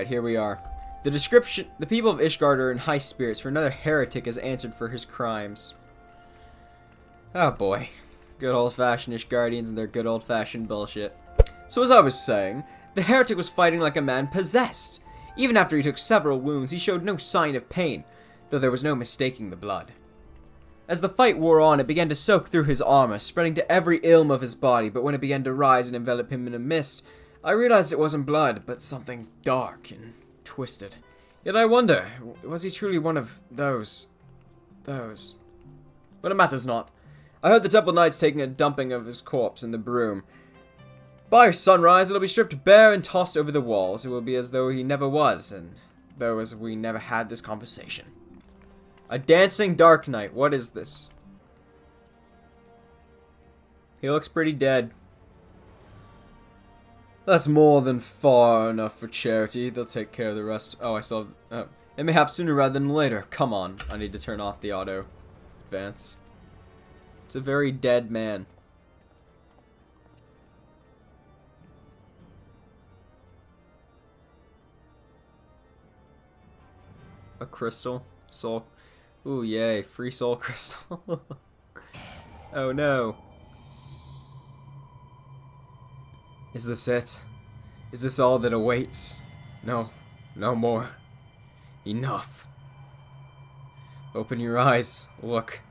Alright, here we are. The description: the people of Ishgard are in high spirits, for another heretic has answered for his crimes. Oh boy. Good old-fashioned Ishgardians and their good old-fashioned bullshit. So as I was saying, the heretic was fighting like a man possessed. Even after he took several wounds, he showed no sign of pain, though there was no mistaking the blood. As the fight wore on, it began to soak through his armor, spreading to every ilm of his body, but when it began to rise and envelop him in a mist, I realized it wasn't blood, but something dark and twisted. Yet I wonder, was he truly one of those? But it matters not. I heard the Temple Knight's taking a dumping of his corpse in the broom. By sunrise, it'll be stripped bare and tossed over the walls. It will be as though he never was, and though as we never had this conversation. A dancing Dark Knight. What is this? He looks pretty dead. That's more than far enough for charity. They'll take care of the rest. Oh, I saw. It may happen sooner rather than later. Come on. I need to turn off the auto advance. It's a very dead man. A crystal. Soul. Ooh, yay. Free soul crystal. Oh, no. Is this it? Is this all that awaits? No. No more. Enough. Open your eyes. Look.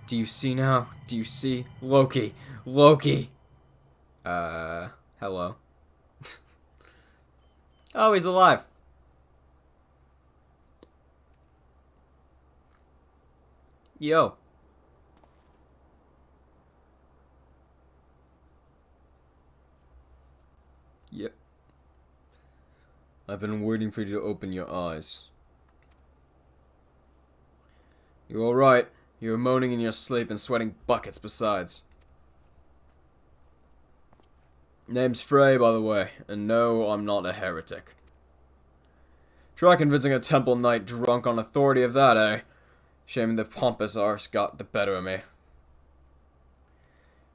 Do you see now? Do you see? Loki! Loki! Hello. Oh, he's alive. Yo. Yep. I've been waiting for you to open your eyes. You alright? You were moaning in your sleep and sweating buckets besides. Name's Frey, by the way, and no, I'm not a heretic. Try convincing a Temple Knight drunk on authority of that, eh? Shame the pompous arse got the better of me.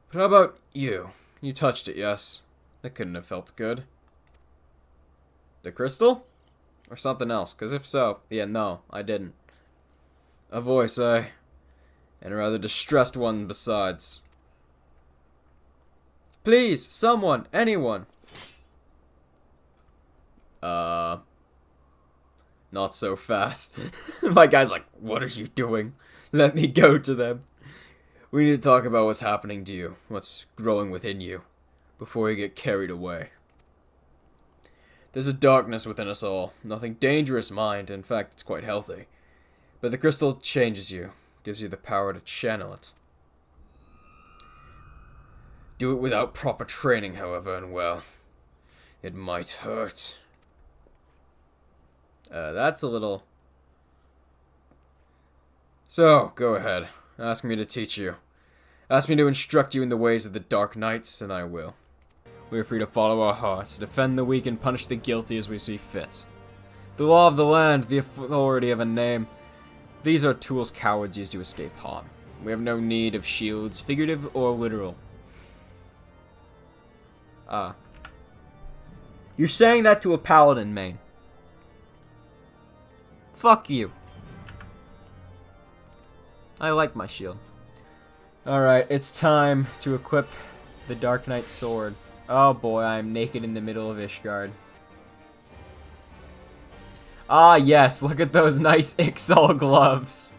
But how about you? You touched it, yes? That couldn't have felt good. The crystal? Or something else? Because if so, yeah, no, I didn't. A voice, eh? And a rather distressed one besides. Please, someone, anyone. Not so fast. My guy's like, what are you doing? Let me go to them. We need to talk about what's happening to you, what's growing within you, before you get carried away. There's a darkness within us all. Nothing dangerous, mind. In fact, it's quite healthy. But the crystal changes you, gives you the power to channel it. Do it without proper training, however, and well, it might hurt. That's a little... So, go ahead. Ask me to teach you. Ask me to instruct you in the ways of the Dark Knights, and I will. We are free to follow our hearts, defend the weak, and punish the guilty as we see fit. The law of the land, the authority of a name. These are tools cowards use to escape harm. We have no need of shields, figurative or literal. You're saying that to a paladin, main. Fuck you. I like my shield. Alright, it's time to equip the Dark Knight sword. Oh boy, I am naked in the middle of Ishgard. Ah yes, look at those nice Ixal gloves.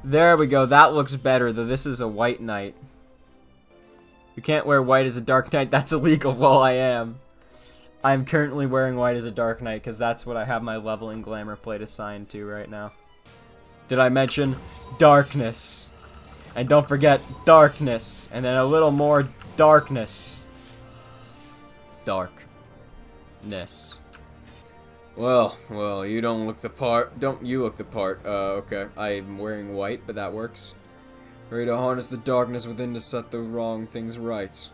There we go, that looks better, though this is a white knight. You can't wear white as a Dark Knight, that's illegal. Well, I am. I'm currently wearing white as a Dark Knight, because that's what I have my level and glamour plate assigned to right now. Did I mention darkness? And don't forget darkness, and then a little more darkness. Darkness. Well, you don't look the part. Don't you look the part? Okay. I'm wearing white, but that works. Ready to harness the darkness within to set the wrong things right.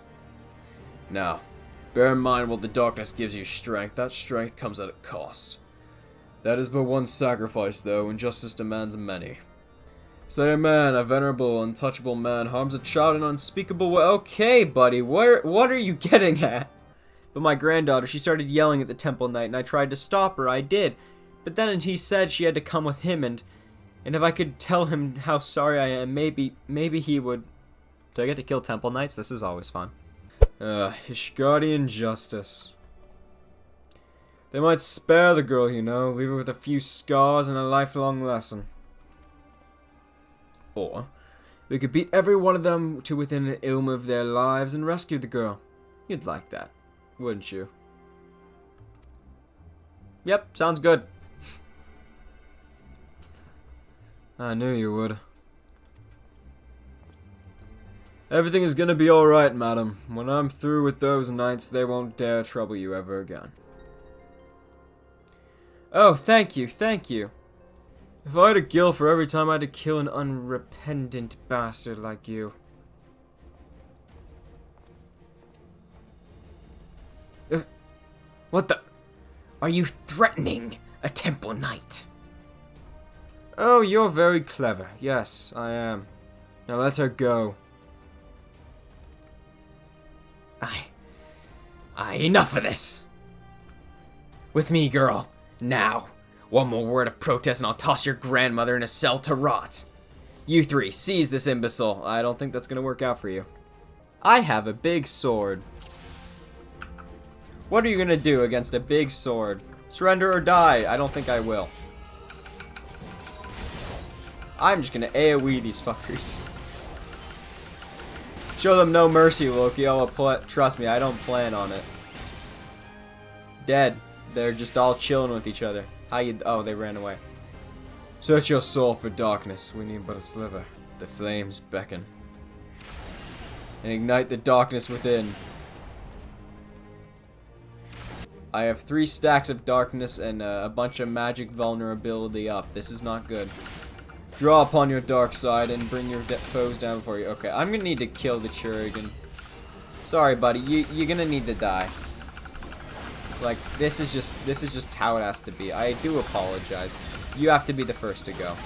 Now, bear in mind while the darkness gives you strength, that strength comes at a cost. That is but one sacrifice, though, and justice demands many. Say a man, a venerable, untouchable man, harms a child in an unspeakable way. Okay, buddy, what are you getting at? But my granddaughter, she started yelling at the temple knight, and I tried to stop her. I did. But then he said she had to come with him, and if I could tell him how sorry I am, maybe he would... Do I get to kill temple knights? This is always fun. Ishgardian justice. They might spare the girl, you know, leave her with a few scars and a lifelong lesson. Or we could beat every one of them to within an ilm of their lives and rescue the girl. You'd like that, wouldn't you? Yep, sounds good. I knew you would. Everything is gonna be alright, madam. When I'm through with those knights, they won't dare trouble you ever again. Oh, thank you, thank you. If I had a gil for every time I had to kill an unrepentant bastard like you. What the? Are you threatening a temple knight? Oh, you're very clever. Yes, I am. Now let her go. Enough of this. With me, girl. Now. One more word of protest and I'll toss your grandmother in a cell to rot. You three, seize this imbecile. I don't think that's gonna work out for you. I have a big sword. What are you gonna do against a big sword? Surrender or die? I don't think I will. I'm just gonna AoE these fuckers. Show them no mercy, Loki. Oh, trust me, I don't plan on it. Dead. They're just all chilling with each other. How you? Oh, they ran away. Search your soul for darkness. We need but a sliver. The flames beckon. And ignite the darkness within. I have 3 stacks of darkness and a bunch of magic vulnerability up. This is not good. Draw upon your dark side and bring your foes down for you. Okay, I'm gonna need to kill the Churigan. Sorry, buddy. You're gonna need to die. Like, this is just how it has to be. I do apologize. You have to be the first to go.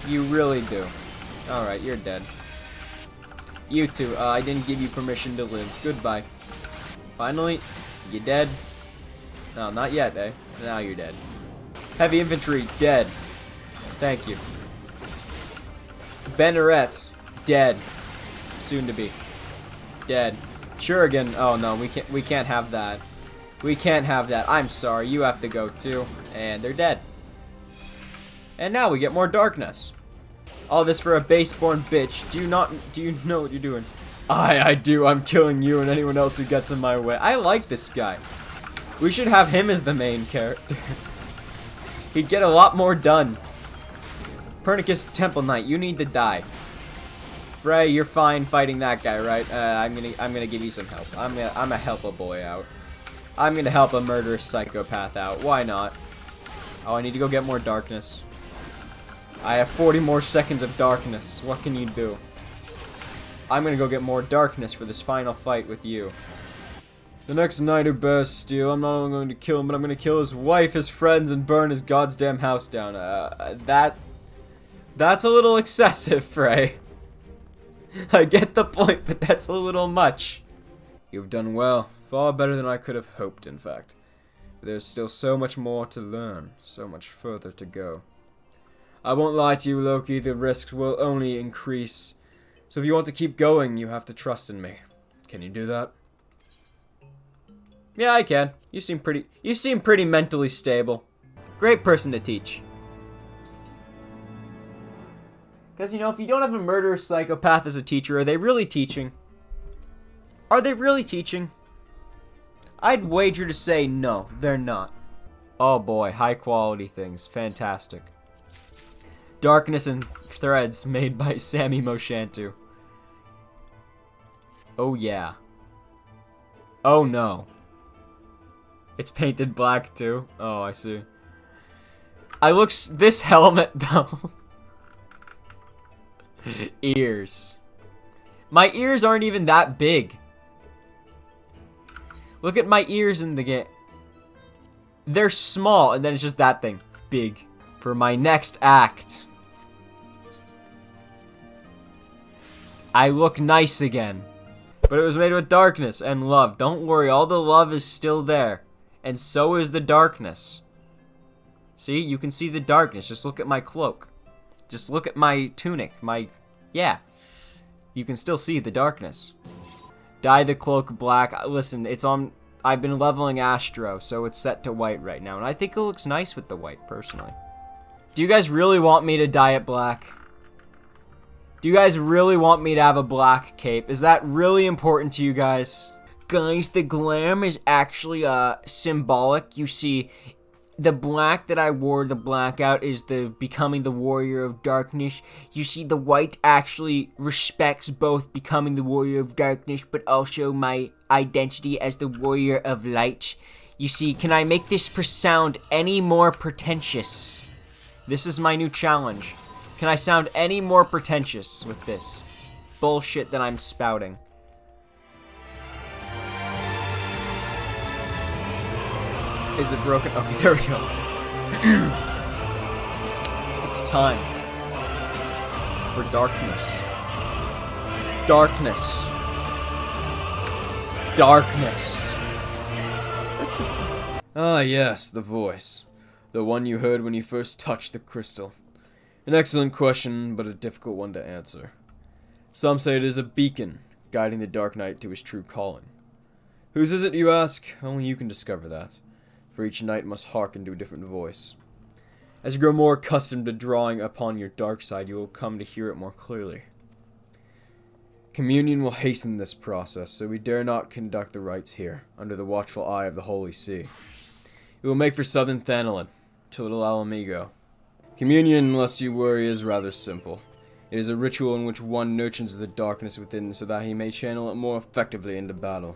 You really do. Alright, you're dead. You two, I didn't give you permission to live. Goodbye. Finally, you dead? No, not yet, eh? Now you're dead. Heavy infantry, dead. Thank you. Banneret, dead. Soon to be. Dead. Churigan, oh no, we can't have that. We can't have that. I'm sorry, you have to go too. And they're dead. And now we get more darkness. All this for a baseborn bitch. Do you know what you're doing? I do. I'm killing you and anyone else who gets in my way. I like this guy. We should have him as the main character. He'd get a lot more done. Pernicus Temple Knight, you need to die. Frey, you're fine fighting that guy, right? I'm gonna give you some help. I'm gonna help a boy out. I'm gonna help a murderous psychopath out. Why not? Oh, I need to go get more darkness. I have 40 more seconds of darkness. What can you do? I'm gonna go get more darkness for this final fight with you. The next knight who bears steel, I'm not only going to kill him, but I'm gonna kill his wife, his friends, and burn his goddamn house down. That's a little excessive, Frey. I get the point, but that's a little much. You've done well. Far better than I could have hoped, in fact. But there's still so much more to learn. So much further to go. I won't lie to you, Loki. The risks will only increase. So if you want to keep going, you have to trust in me. Can you do that? Yeah, I can. You seem pretty mentally stable. Great person to teach. Because, you know, if you don't have a murderous psychopath as a teacher, are they really teaching? Are they really teaching? I'd wager to say no, they're not. Oh boy, high quality things. Fantastic. Darkness and threads made by Sammy Moshantu. Oh yeah. Oh no. It's painted black too. Oh, I see. This helmet though. Ears. My ears aren't even that big. Look at my ears in the game. They're small, and then it's just that thing. Big. For my next act, I look nice again. But it was made with darkness and love. Don't worry, all the love is still there. And so is the darkness. See, you can see the darkness. Just look at my cloak. Just look at my tunic. Yeah. You can still see the darkness. Dye the cloak black. Listen, it's on... I've been leveling Astro, so it's set to white right now. And I think it looks nice with the white, personally. Do you guys really want me to dye it black? Do you guys really want me to have a black cape? Is that really important to you guys? Guys, the glam is actually symbolic. You see, the black that I wore, the blackout, is the becoming the warrior of darkness. You see, the white actually respects both becoming the warrior of darkness, but also my identity as the warrior of light. You see, can I make this sound any more pretentious? This is my new challenge. Can I sound any more pretentious with this bullshit that I'm spouting? Is it broken? Okay, there we go. It's time for darkness. Darkness. Darkness. Ah, yes, the voice. The one you heard when you first touched the crystal. An excellent question, but a difficult one to answer. Some say it is a beacon, guiding the Dark Knight to his true calling. Whose is it, you ask? Only you can discover that, for each knight must hearken to a different voice. As you grow more accustomed to drawing upon your dark side, you will come to hear it more clearly. Communion will hasten this process, so we dare not conduct the rites here, under the watchful eye of the Holy See. It will make for southern Thanalan, to Little Alamigo. Communion, lest you worry, is rather simple. It is a ritual in which one nurtures the darkness within so that he may channel it more effectively into battle.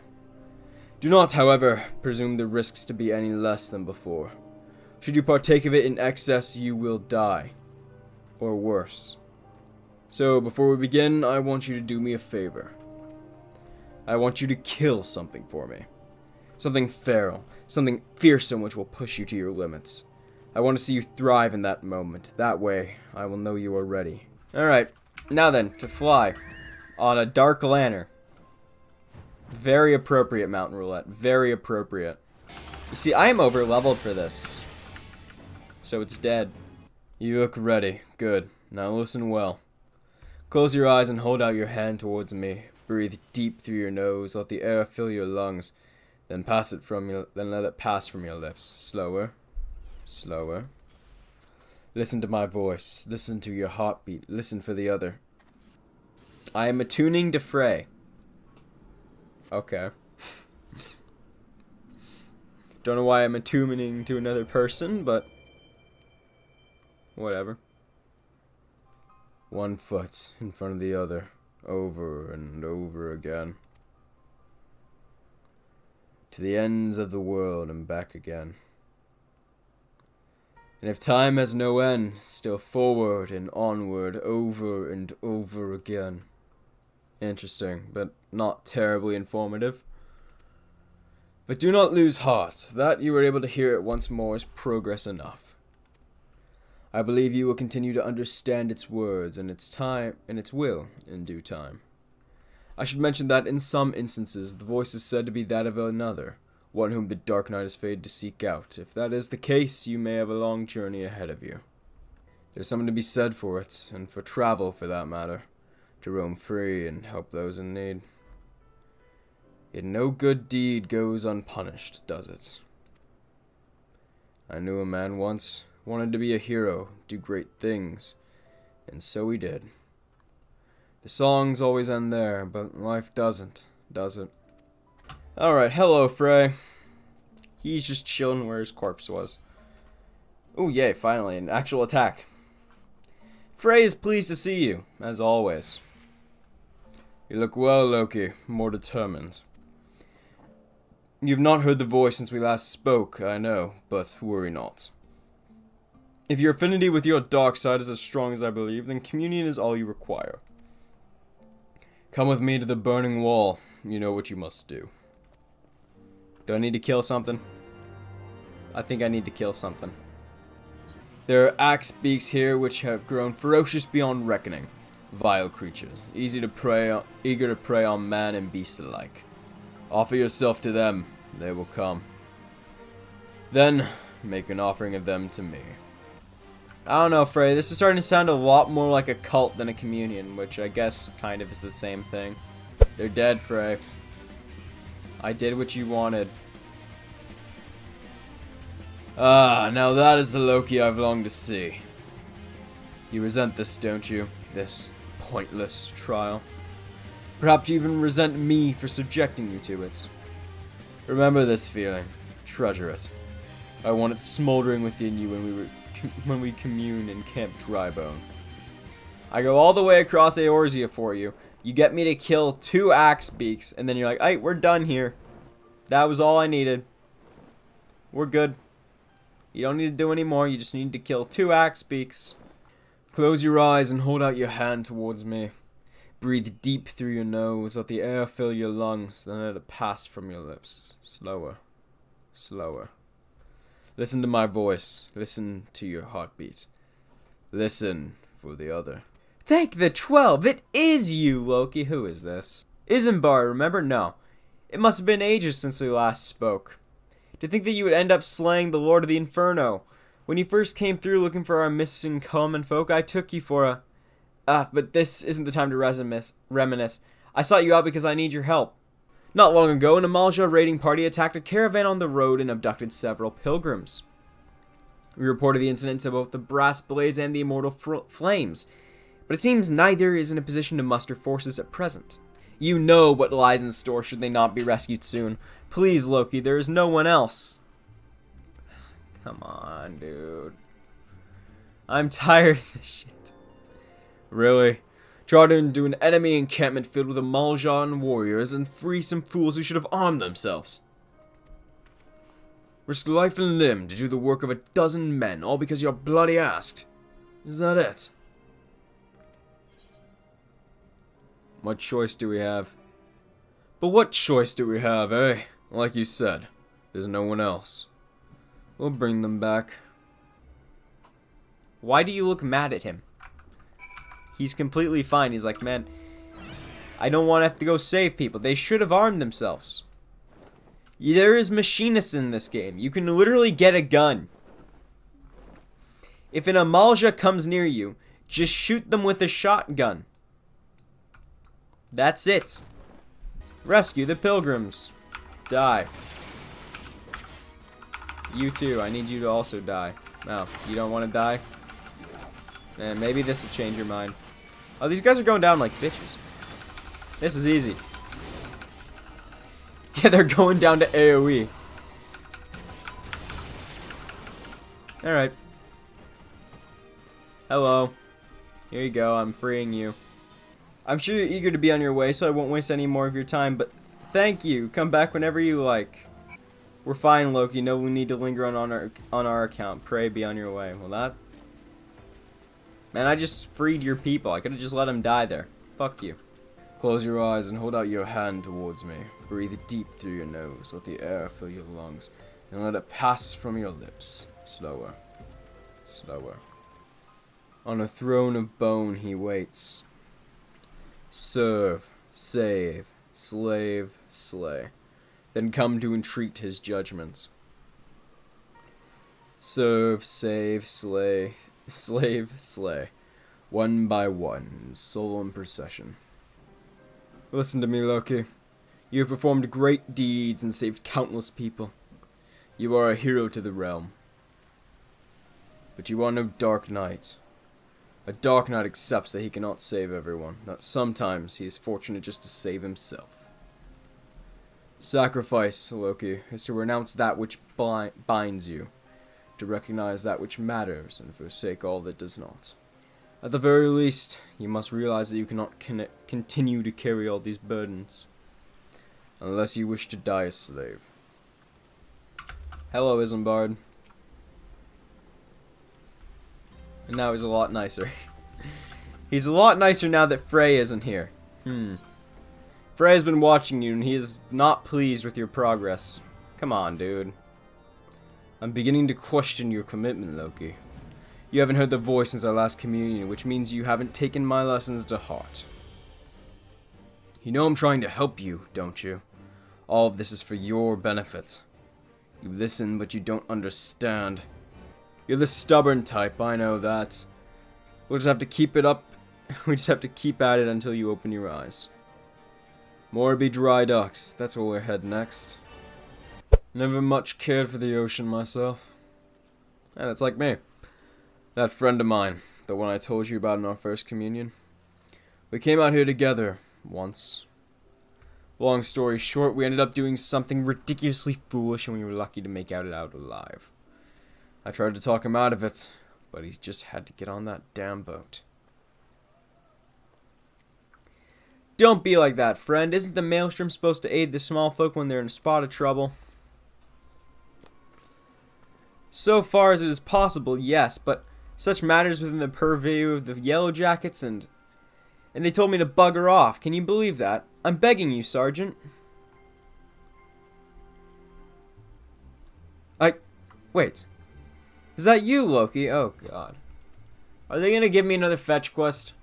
Do not, however, presume the risks to be any less than before. Should you partake of it in excess, you will die. Or worse. So, before we begin, I want you to do me a favor. I want you to kill something for me. Something feral, something fearsome which will push you to your limits. I want to see you thrive in that moment. That way, I will know you are ready. Alright, now then, to fly on a dark lantern. Very appropriate, Mountain Roulette. Very appropriate. You see, I am over-leveled for this. So it's dead. You look ready. Good. Now listen well. Close your eyes and hold out your hand towards me. Breathe deep through your nose. Let the air fill your lungs. Then let it pass from your lips. Slower. Slower. Listen to my voice. Listen to your heartbeat. Listen for the other. I am attuning to Frey. Okay. Don't know why I'm attuning to another person, but whatever. One foot in front of the other, over and over again. To the ends of the world and back again. And if time has no end, still forward and onward, over and over again. Interesting, but not terribly informative. But do not lose heart. That you were able to hear it once more is progress enough. I believe you will continue to understand its words and its time and its will in due time. I should mention that in some instances the voice is said to be that of another, one whom the Dark Knight is fated to seek out. If that is the case, you may have a long journey ahead of you. There's something to be said for it, and for travel for that matter, to roam free and help those in need. Yet no good deed goes unpunished, does it? I knew a man once, wanted to be a hero, do great things, and so he did. The songs always end there, but life doesn't, does it? Alright, hello, Frey. He's just chilling where his corpse was. Oh, yay, finally, an actual attack. Frey is pleased to see you, as always. You look well, Loki, more determined. You've not heard the voice since we last spoke, I know, but worry not. If your affinity with your dark side is as strong as I believe, then communion is all you require. Come with me to the burning wall. You know what you must do. Do I need to kill something? I think I need to kill something. There are axe beaks here which have grown ferocious beyond reckoning. Vile creatures, eager to prey on man and beast alike. Offer yourself to them, they will come. Then, make an offering of them to me. I don't know, Frey, this is starting to sound a lot more like a cult than a communion, which I guess kind of is the same thing. They're dead, Frey. I did what you wanted. Ah, now that is the Loki I've longed to see. You resent this, don't you? This pointless trial. Perhaps you even resent me for subjecting you to it. Remember this feeling. Treasure it. I want it smoldering within you when we commune in Camp Drybone. I go all the way across Eorzea for you. You get me to kill 2 axe beaks, and then you're like, "Hey, we're done here. That was all I needed. We're good. You don't need to do any more. You just need to kill 2 axe beaks." Close your eyes and hold out your hand towards me. Breathe deep through your nose. Let the air fill your lungs. Then let it pass from your lips. Slower. Slower. Listen to my voice. Listen to your heartbeat. Listen for the other. Thank the 12. It is you, Loki. Who is this? Isambard, remember? No. It must have been ages since we last spoke. To think that you would end up slaying the Lord of the Inferno. When you first came through looking for our missing common folk, I took you for a... but this isn't the time to reminisce. I sought you out because I need your help. Not long ago, an Amalja raiding party attacked a caravan on the road and abducted several pilgrims. We reported the incident to both the Brass Blades and the Immortal Flames, but it seems neither is in a position to muster forces at present. You know what lies in store should they not be rescued soon. Please, Loki, there is no one else. Come on, dude. I'm tired of this shit. Really? Try to do an enemy encampment filled with Amaljan warriors and free some fools who should have armed themselves. Risk life and limb to do the work of a dozen men, all because you're bloody asked. Is that it? What choice do we have? But what choice do we have, eh? Like you said, there's no one else. We'll bring them back. Why do you look mad at him? He's completely fine. He's like, man, I don't want to have to go save people. They should have armed themselves. There is machinists in this game. You can literally get a gun. If an Amalja comes near you, just shoot them with a shotgun. That's it. Rescue the pilgrims. Die. You too. I need you to also die. No, you don't want to die? Man, maybe this will change your mind. Oh, these guys are going down like bitches. This is easy. Yeah, they're going down to AoE. Alright. Hello. Here you go, I'm freeing you. I'm sure you're eager to be on your way, so I won't waste any more of your time, but thank you. Come back whenever you like. We're fine, Loki. No need to linger on our account. Pray, be on your way. Well, that... Man, I just freed your people. I could have just let them die there. Fuck you. Close your eyes and hold out your hand towards me. Breathe deep through your nose. Let the air fill your lungs. And let it pass from your lips. Slower. Slower. On a throne of bone he waits. Serve, save, slave, slay. Then come to entreat his judgments. Serve, save, slay, slave, slay. One by one, in solemn procession. Listen to me, Loki. You have performed great deeds and saved countless people. You are a hero to the realm. But you are no Dark Knight. A Dark Knight accepts that he cannot save everyone, that sometimes he is fortunate just to save himself. Sacrifice, Loki, is to renounce that which binds you, to recognize that which matters, and forsake all that does not. At the very least, you must realize that you cannot continue to carry all these burdens, unless you wish to die a slave. Hello, Isambard. And now he's a lot nicer. He's a lot nicer now that Frey isn't here. Frey's been watching you and he is not pleased with your progress. Come on, dude. I'm beginning to question your commitment, Loki. You haven't heard the voice since our last communion, which means you haven't taken my lessons to heart. You know I'm trying to help you, don't you? All of this is for your benefit. You listen, but you don't understand. You're the stubborn type, I know that. We'll just have to keep it up. We just have to keep at it until you open your eyes. More be dry docks. That's where we're heading next. Never much cared for the ocean myself. Yeah, that's like me. That friend of mine, the one I told you about in our first communion. We came out here together once. Long story short, we ended up doing something ridiculously foolish and we were lucky to make it out alive. I tried to talk him out of it, but he just had to get on that damn boat. Don't be like that, friend. Isn't the maelstrom supposed to aid the small folk when they're in a spot of trouble? So far as it is possible, yes, but such matters within the purview of the yellow jackets and they told me to bugger off. Can you believe that? I'm begging you, Sergeant. Wait. Is that you, Loki? Oh, God. Are they gonna give me another fetch quest?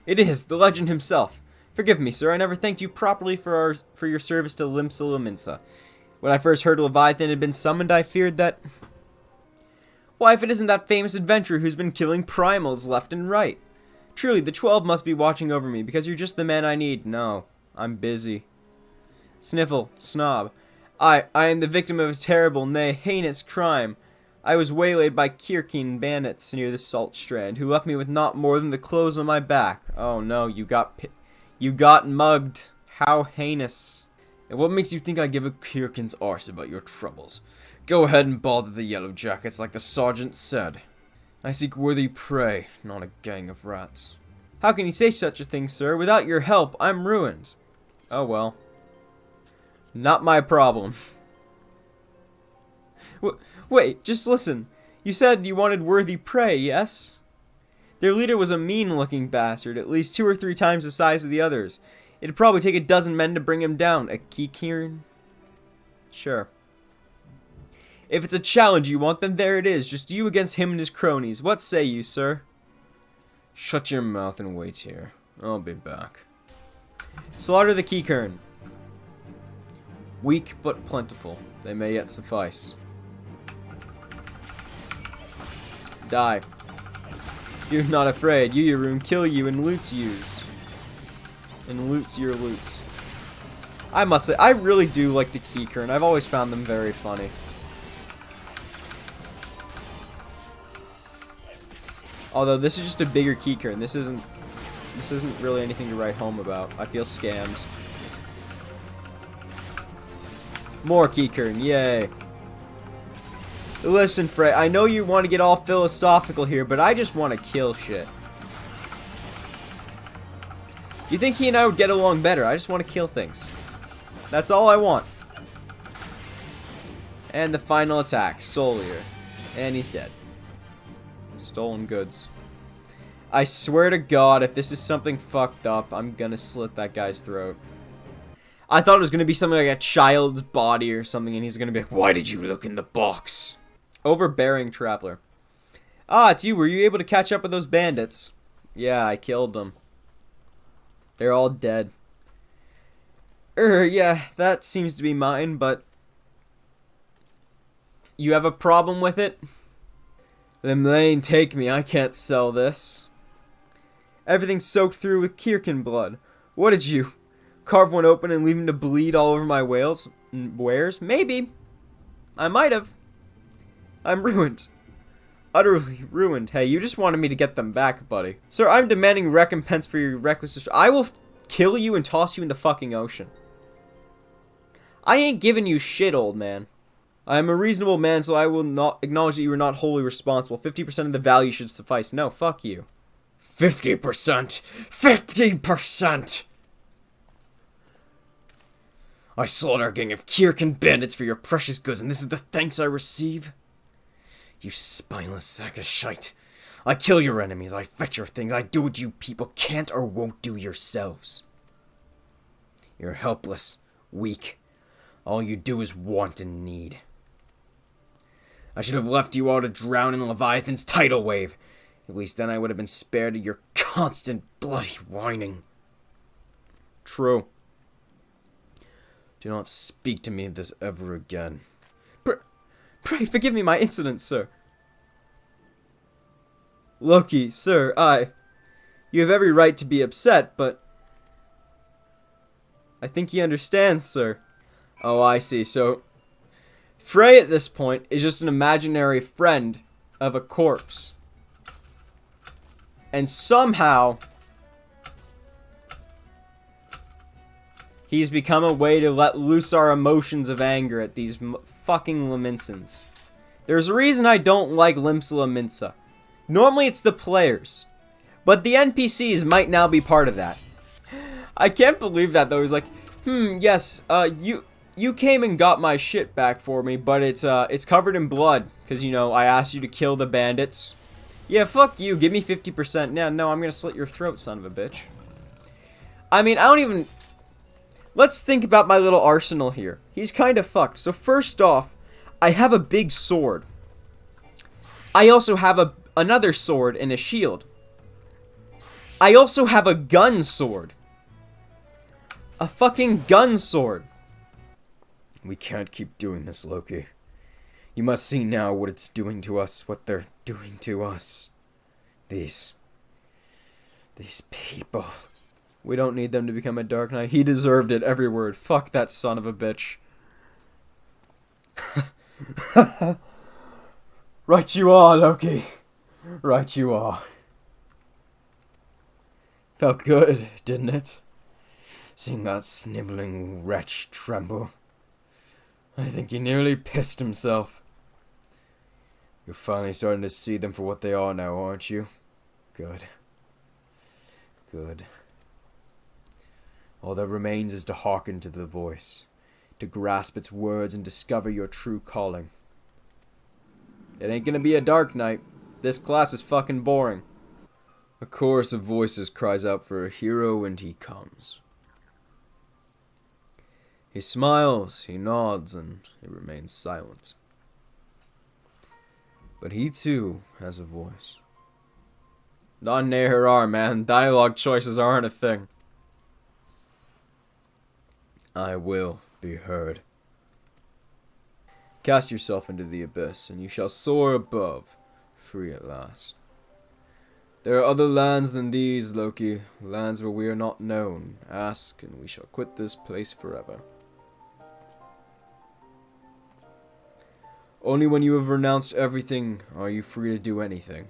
It is, the legend himself. Forgive me, sir, I never thanked you properly for your service to Limsa Lominsa. When I first heard Leviathan had been summoned, I feared that... Why, if it isn't that famous adventurer who's been killing primals left and right. Truly, the 12 must be watching over me, because you're just the man I need. No, I'm busy. Sniffle, snob. I am the victim of a terrible, nay, heinous crime. I was waylaid by Kirkin bandits near the Salt Strand, who left me with not more than the clothes on my back. Oh no, you got mugged. How heinous. And what makes you think I give a Kirkin's arse about your troubles? Go ahead and bother the yellow jackets like the sergeant said. I seek worthy prey, not a gang of rats. How can you say such a thing, sir? Without your help, I'm ruined. Oh well. Not my problem. Wait, just listen. You said you wanted worthy prey, yes? Their leader was a mean-looking bastard, at least 2 or 3 times the size of the others. It'd probably take a dozen men to bring him down. A Kikirin? Sure. If it's a challenge you want, then there it is. Just you against him and his cronies. What say you, sir? Shut your mouth and wait here. I'll be back. Slaughter the Kikern. Weak but plentiful. They may yet suffice. Die. You're not afraid. Yuyaroon kill you and loot yous. And loots your loots. I must say, I really do like the Kikern. I've always found them very funny. Although this is just a bigger Kikern. This isn't really anything to write home about. I feel scammed. More Kikern, yay. Listen, Frey, I know you want to get all philosophical here, but I just want to kill shit. You think he and I would get along better? I just want to kill things. That's all I want. And the final attack, Solier. And he's dead. Stolen goods. I swear to God, if this is something fucked up, I'm gonna slit that guy's throat. I thought it was gonna be something like a child's body or something, and he's gonna be like, why did you look in the box? Overbearing traveler. Ah, it's you. Were you able to catch up with those bandits? Yeah, I killed them. They're all dead. Yeah, that seems to be mine, but... You have a problem with it? Then Lane, take me. I can't sell this. Everything's soaked through with Kirkin blood. What did you... Carve one open and leave him to bleed all over my wares? Maybe. I might have. I'm ruined. Utterly ruined. Hey, you just wanted me to get them back, buddy. Sir, I'm demanding recompense for your reckless... I will kill you and toss you in the fucking ocean. I ain't giving you shit, old man. I am a reasonable man, so I will not acknowledge that you are not wholly responsible. 50% of the value should suffice. No, fuck you. 50%! 50%! I slaughter a gang of Kirkin bandits for your precious goods, and this is the thanks I receive? You spineless sack of shite. I kill your enemies, I fetch your things, I do what you people can't or won't do yourselves. You're helpless, weak. All you do is want and need. I should have left you all to drown in Leviathan's tidal wave. At least then I would have been spared your constant bloody whining. True. Do not speak to me of this ever again. Pray forgive me my insolence, sir. Loki, sir, you have every right to be upset, but I think he understands, sir. Oh, I see. So, Frey at this point is just an imaginary friend of a corpse. And somehow, he's become a way to let loose our emotions of anger at these fucking Laminsons. There's a reason I don't like Limsa Laminsa. Normally it's the players. But the NPCs might now be part of that. I can't believe that though. He's like, yes, you came and got my shit back for me, but it's covered in blood. Because, you know, I asked you to kill the bandits. Yeah, fuck you. Give me 50%. Yeah, no, I'm gonna slit your throat, son of a bitch. I mean, I don't even... Let's think about my little arsenal here. He's kind of fucked. So first off, I have a big sword. I also have another sword and a shield. I also have a gun sword. A fucking gun sword. We can't keep doing this, Loki. You must see now what it's doing to us, what they're doing to us. These people. We don't need them to become a Dark Knight. He deserved it, every word. Fuck that son of a bitch. Right you are, Loki. Right you are. Felt good, didn't it? Seeing that sniveling wretch tremble. I think he nearly pissed himself. You're finally starting to see them for what they are now, aren't you? Good. Good. All that remains is to hearken to the voice, to grasp its words and discover your true calling. It ain't gonna be a Dark Knight. This class is fucking boring. A chorus of voices cries out for a hero, and he comes. He smiles, he nods, and he remains silent. But he too has a voice. Not near are, man. Dialogue choices aren't a thing. I will be heard. Cast yourself into the abyss, and you shall soar above, free at last. There are other lands than these, Loki, lands where we are not known. Ask, and we shall quit this place forever. Only when you have renounced everything are you free to do anything.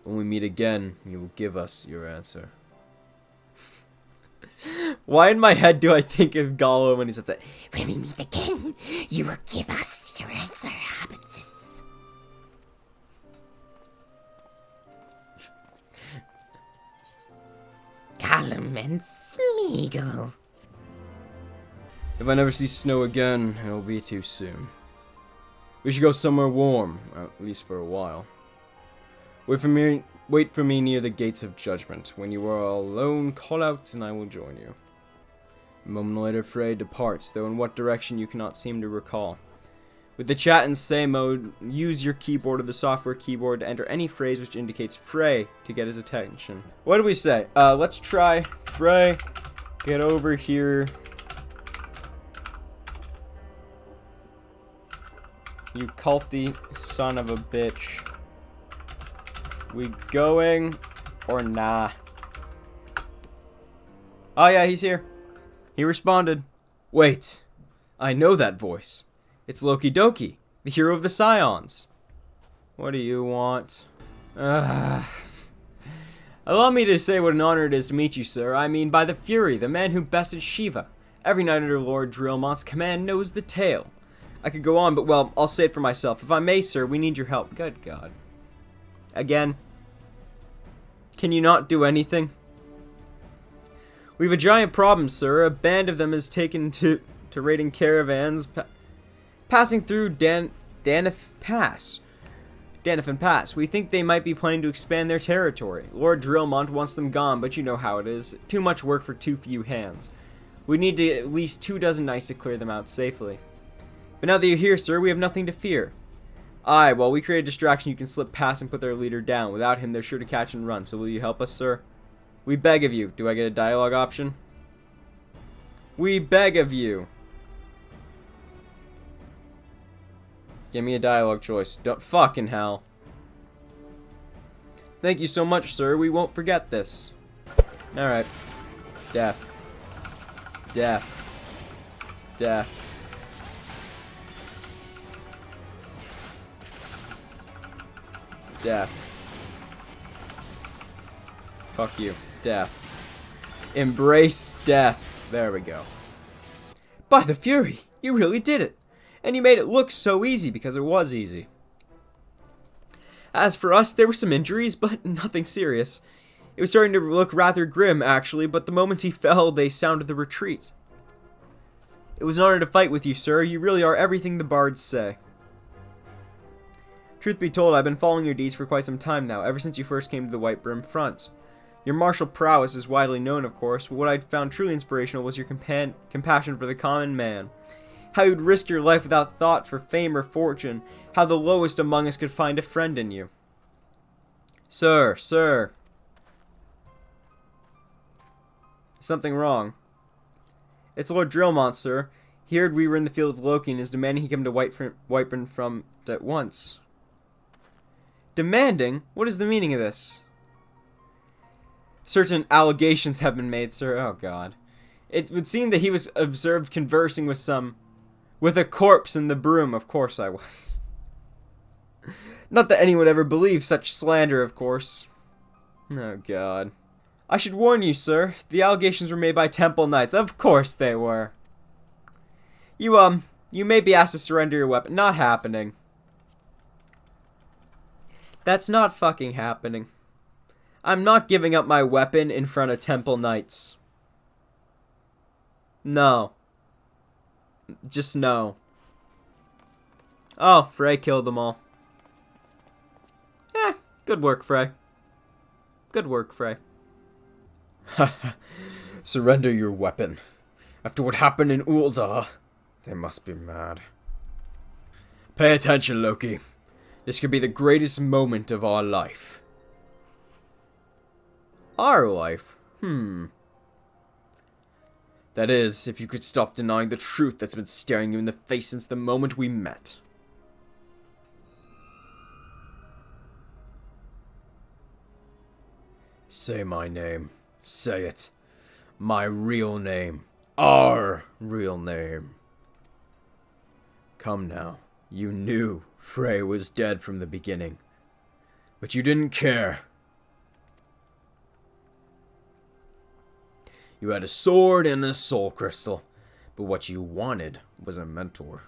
When we meet again, you will give us your answer. Why in my head do I think of Gollum when he says that? When we meet again, you will give us your answer, Hobbitses. Gollum and Smeagol. If I never see snow again, it'll be too soon. We should go somewhere warm, at least for a while. Wait for me near the gates of judgment. When you are all alone, call out and I will join you. A moment later, Frey departs, though in what direction you cannot seem to recall. With the chat and say mode, use your keyboard or the software keyboard to enter any phrase which indicates Frey to get his attention. What do we say? Let's try Frey, get over here. You culty son of a bitch. We going or nah? Oh yeah, he's here. He responded. Wait, I know that voice. It's Lokidoki, the hero of the Scions. What do you want? Allow me to say what an honor it is to meet you, sir. I mean, by the Fury, the man who bested Shiva. Every knight under Lord Drillmont's command knows the tale. I could go on, but well, I'll say it for myself. If I may, sir, we need your help. Good God. Again. Can you not do anything? We have a giant problem, sir. A band of them has taken to raiding caravans passing through Danifan Pass. We think they might be planning to expand their territory. Lord Drillmont wants them gone, but you know how it is. Too much work for too few hands. We need at least 24 knights to clear them out safely. But now that you're here, sir, we have nothing to fear. Aye, while we create a distraction, you can slip past and put their leader down. Without him, they're sure to catch and run. So will you help us, sir? We beg of you. Do I get a dialogue option? We beg of you. Give me a dialogue choice. Don't fucking hell. Thank you so much, sir. We won't forget this. Alright. Death. Death. Death. Death. Fuck you. Death. Embrace death. There we go. By the Fury, you really did it. And you made it look so easy because it was easy. As for us, there were some injuries, but nothing serious. It was starting to look rather grim, actually, but the moment he fell, they sounded the retreat. It was an honor to fight with you, sir. You really are everything the bards say. Truth be told, I've been following your deeds for quite some time now, ever since you first came to the White Brim front. Your martial prowess is widely known, of course, but what I found truly inspirational was your compassion for the common man. How you'd risk your life without thought for fame or fortune. How the lowest among us could find a friend in you. Sir. Something wrong. It's Lord Drillmont, sir. He heard we were in the field with Loki and is demanding he come to Whiteburn from at once. Demanding? What is the meaning of this? Certain allegations have been made, sir. Oh, God. It would seem that he was observed conversing with a corpse in the broom. Of course I was. Not that anyone ever believed such slander, of course. Oh, God. I should warn you, sir. The allegations were made by Temple Knights. Of course they were. You may be asked to surrender your weapon. Not happening. That's not fucking happening. I'm not giving up my weapon in front of Temple Knights. No. Just no. Oh, Frey killed them all. Good work, Frey. Good work, Frey. Surrender your weapon. After what happened in Uldar, they must be mad. Pay attention, Loki. This could be the greatest moment of our life. Our life? That is, if you could stop denying the truth that's been staring you in the face since the moment we met. Say my name. Say it. My real name. Our real name. Come now. You knew Frey was dead from the beginning. But you didn't care. You had a sword and a soul crystal. But what you wanted was a mentor.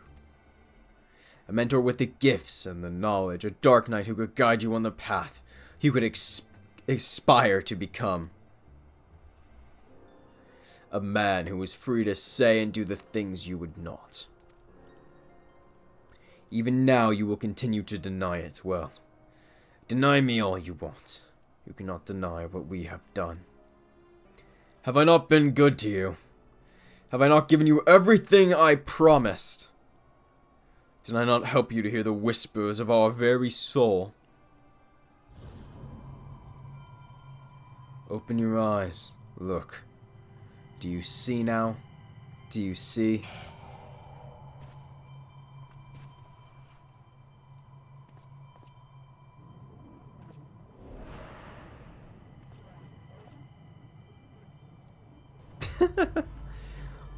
A mentor with the gifts and the knowledge. A dark knight who could guide you on the path you could aspire to become. A man who was free to say and do the things you would not. Even now you will continue to deny it. Well, deny me all you want. You cannot deny what we have done. Have I not been good to you? Have I not given you everything I promised? Did I not help you to hear the whispers of our very soul? Open your eyes. Look. Do you see now? Do you see?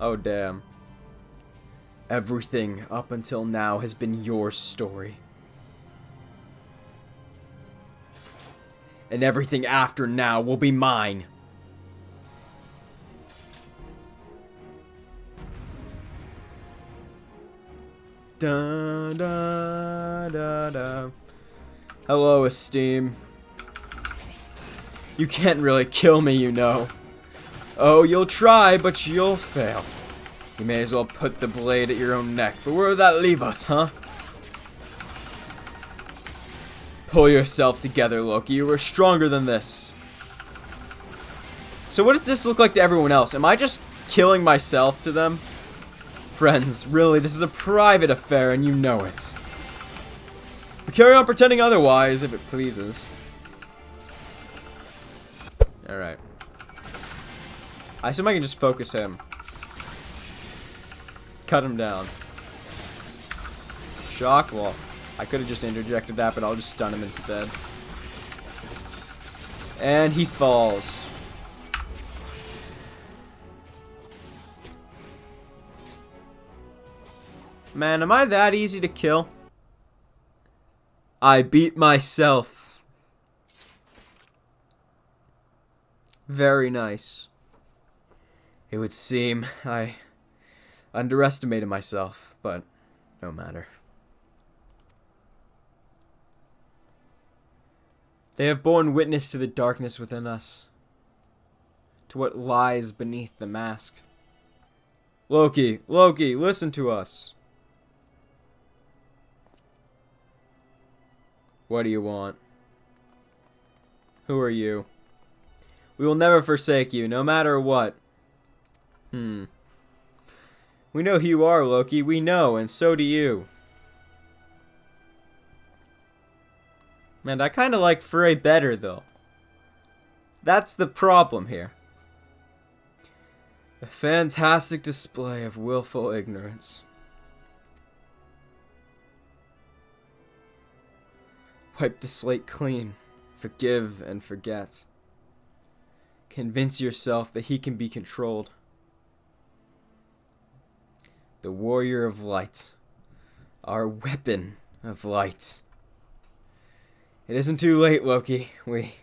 Oh, damn. Everything up until now has been your story. And everything after now will be mine. Da, da, da, da. Hello, Esteem. You can't really kill me, you know. Oh, you'll try, but you'll fail. You may as well put the blade at your own neck. But where would that leave us, huh? Pull yourself together, Loki. You are stronger than this. So what does this look like to everyone else? Am I just killing myself to them? Friends, really, this is a private affair and you know it. But carry on pretending otherwise if it pleases. Alright. I assume I can just focus him. Cut him down. Shock? Well, I could have just interjected that, but I'll just stun him instead. And he falls. Man, am I that easy to kill? I beat myself. Very nice. It would seem I underestimated myself, but no matter. They have borne witness to the darkness within us, to what lies beneath the mask. Loki, Loki, listen to us. What do you want? Who are you? We will never forsake you, no matter what. We know who you are, Loki. We know, and so do you. Man, I kind of like Frey better, though. That's the problem here. A fantastic display of willful ignorance. Wipe the slate clean. Forgive and forget. Convince yourself that he can be controlled. The warrior of light. Our weapon of light. It isn't too late, Loki. We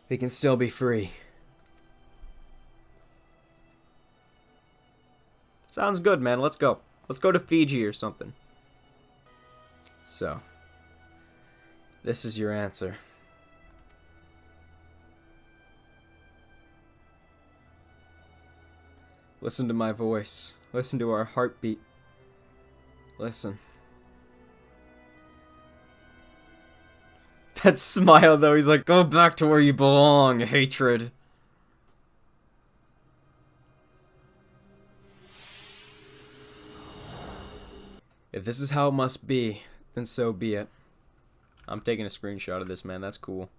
can still be free. Sounds good, man. Let's go. Let's go to Fiji or something. So, this is your answer. Listen to my voice. Listen to our heartbeat. Listen. That smile, though, he's like, go back to where you belong, hatred. If this is how it must be, then so be it. I'm taking a screenshot of this, man. That's cool.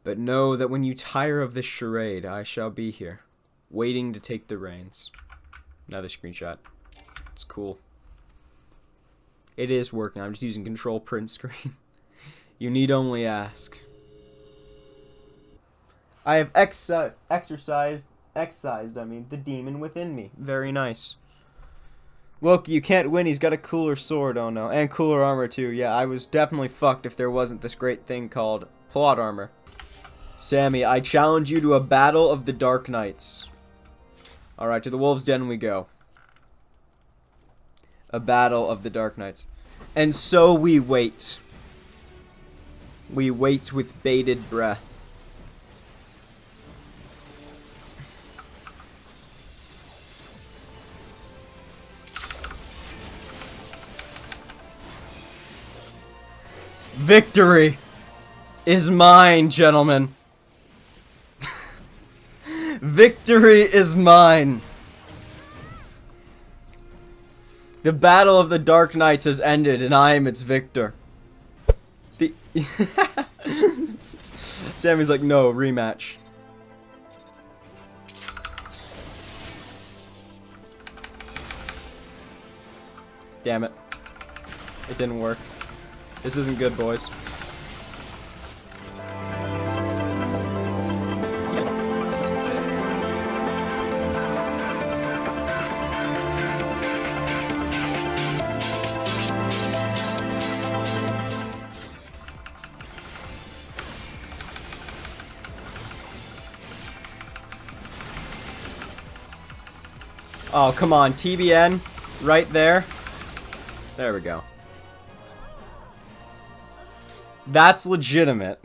But know that when you tire of this charade, I shall be here, waiting to take the reins. Another screenshot. It's cool. It is working. I'm just using control print screen. You need only ask. I have excised the demon within me. Very nice. Look, you can't win. He's got a cooler sword. Oh no. And cooler armor too. Yeah, I was definitely fucked if there wasn't this great thing called plot armor. Sammy, I challenge you to a battle of the Dark Knights. Alright, to the Wolves' Den we go. A battle of the Dark Knights. And so we wait. We wait with bated breath. Victory is mine, gentlemen. Victory is mine. The battle of the Dark Knights has ended, and I am its victor. Sammy's like, no, rematch. Damn it. It didn't work. This isn't good, boys. Oh, come on. TBN. Right there. There we go. That's legitimate.